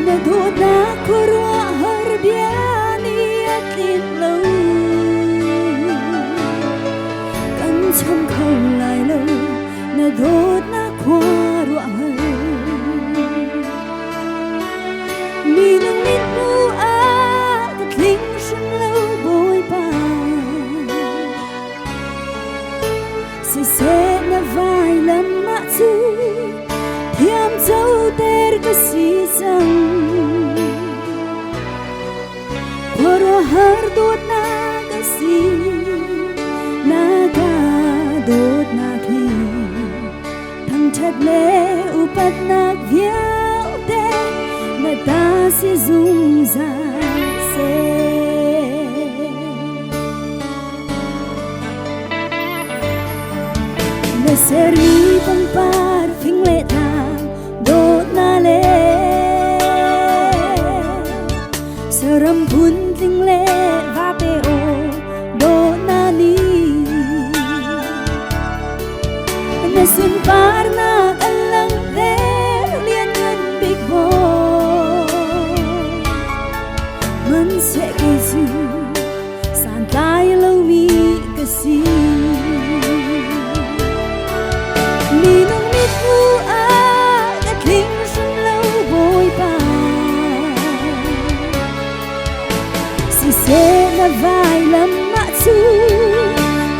Naduna kurwa harbiani atlin lâu Căn chăm không lại lâu Naduna kurwa har Mi nung nít nu a Katling sung lâu bôi ba Si se na vai lam ma chu Thiam châu ter ka si sang Koro har dot na ka si Na ka dot na ki Thang chat le upat na viau te Na ta si dung za se Na seri pang par phing le ta Dot na le Saram pun ting le va pe o Dot na ni Na sun par na alang le Lian ngan big bo Man se ke su San tai lo mi ka si Mi nung nít nu a Katling sung lâu bôi ba Si se na vai lam ma chu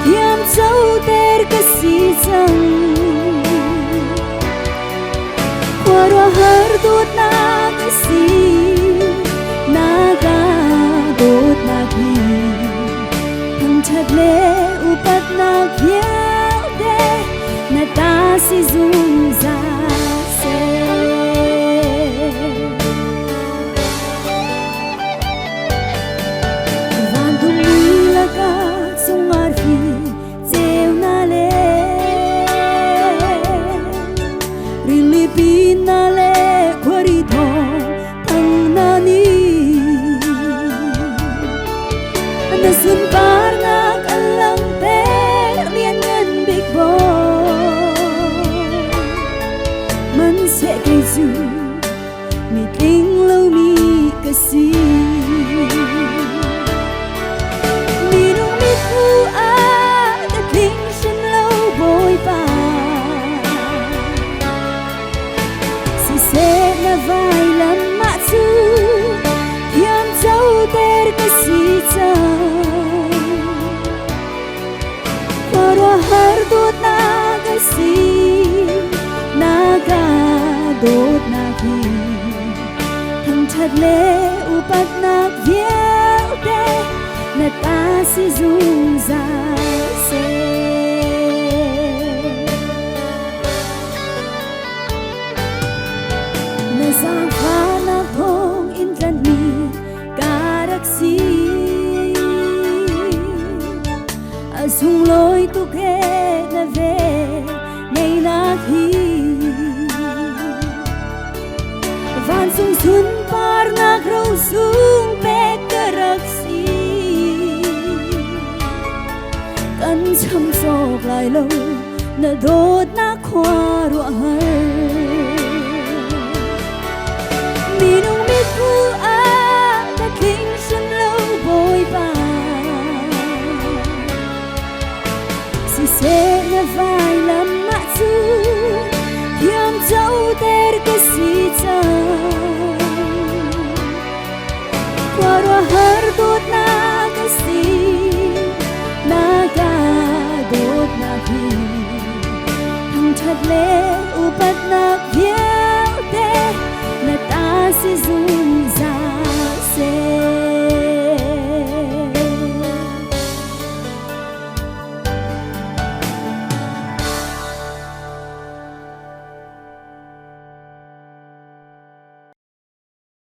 Thiam châu ter ka si sang Koro har dot na ka si Na ka dot na ki Thang chat le upat na viau de Na ta si dung za se Van tu mui la ka sung ar fi Zeu na le Rilipin na le Kwari thong thang na ni Na sun par na alang te Lian ngan big bo Man sẽ cây dù Mi tình lâu mi ca si Mi nung nít nu a Đã tình sân lâu bôi ba Si se na vai lam ma chu Thiam châu ter ca si chang Koro har dot na ca si Na ka dot na ki Thang chat le upat na viau te Na ta si dung za se Na sang pha na thong in tlan mi Karak si Asung loi tu ke na ve Ngay na thi Van sung sun par na krau sung pe karak si Kan cham sok lai lâu Na dot na khoa ruộng har Mi nung nít nu a Na kinh sân lâu bôi ba Si se na vai lam ma chu Thiam châu ter ka si chang Koro har dot na ka si Na ka dot na ki Thang chat le upat na viau